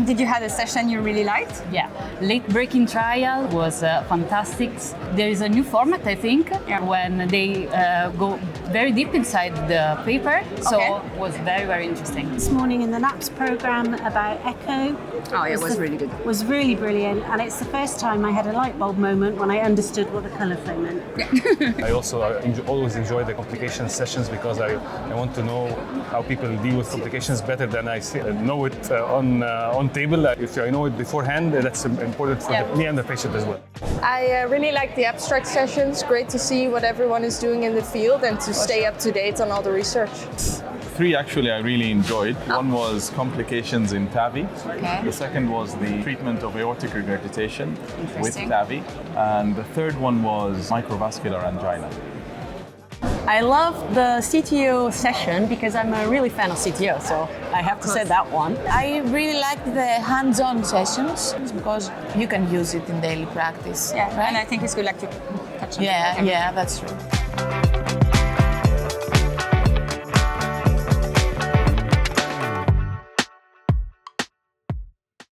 did you have a session you really liked? Yeah, late breaking trial was fantastic. There is a new format, I think, when they go very deep inside the paper. So it was very, very interesting. This morning in the NAPS program about echo. Oh, it was really good. Was really brilliant, and it's the first time I had a light bulb moment when I understood what the colour flow meant. I also always enjoy the complication sessions because I want to know how people deal with complications better than I know it on table. If I know it beforehand, that's important for me and the patient as well. I really like the abstract sessions. Great to see what everyone is doing in the field and to stay up to date on all the research. 3 actually I really enjoyed. One was complications in TAVI. Okay. The second was the treatment of aortic regurgitation with TAVI. And the third one was microvascular angina. I love the CTO session because I'm a really fan of CTO, so I have to say that one. I really liked the hands-on sessions because you can use it in daily practice. Yeah, right? and I think it's good to touch on. Yeah, that's true.